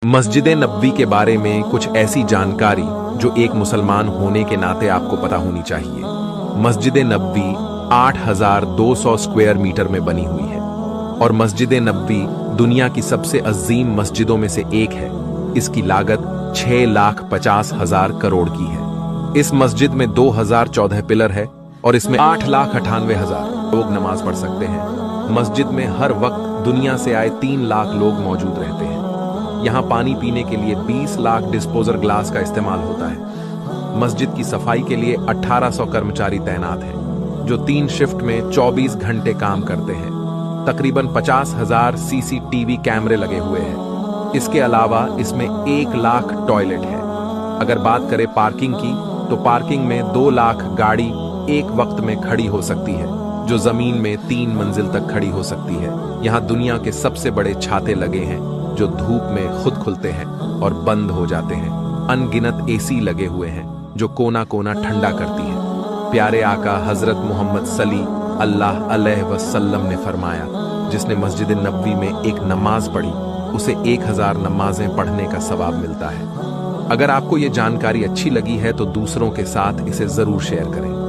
मस्जिद नबवी के बारे में कुछ ऐसी जानकारी जो एक मुसलमान होने के नाते आपको पता होनी चाहिए। मस्जिद नबवी 8,200 स्क्वायर मीटर में बनी हुई है और मस्जिद नबवी दुनिया की सबसे अजीम मस्जिदों में से एक है। इसकी लागत 6,50,000 करोड़ की है। इस मस्जिद में 2014 पिलर है और इसमें 8,98,000 लोग नमाज पढ़ सकते हैं। मस्जिद में हर वक्त दुनिया से आए 3 लाख लोग मौजूद रहते हैं। यहाँ पानी पीने के लिए 20 लाख डिस्पोजर ग्लास का इस्तेमाल होता है। मस्जिद की सफाई के लिए 1800 कर्मचारी तैनात हैं जो 3 शिफ्ट में 24 घंटे काम करते हैं। तकरीबन 50,000 CCTV कैमरे लगे हुए हैं। इसके अलावा इसमें 1 लाख टॉयलेट है। अगर बात करें पार्किंग की तो पार्किंग में 2 लाख गाड़ी एक वक्त में खड़ी हो सकती है जो जमीन में 3 मंजिल तक खड़ी हो सकती है। यहाँ दुनिया के सबसे बड़े छाते लगे हैं जो धूप में खुद खुलते हैं और बंद हो जाते हैं। अनगिनत AC लगे हुए हैं जो कोना कोना ठंडा करती है। प्यारे आका हजरत मोहम्मद सल्ली अल्लाह अलैहि वसल्लम ने फरमाया, जिसने मस्जिद नबवी में एक नमाज पढ़ी उसे 1000 नमाजें पढ़ने का सवाब मिलता है। अगर आपको ये जानकारी अच्छी लगी है तो दूसरों के साथ इसे जरूर शेयर करें।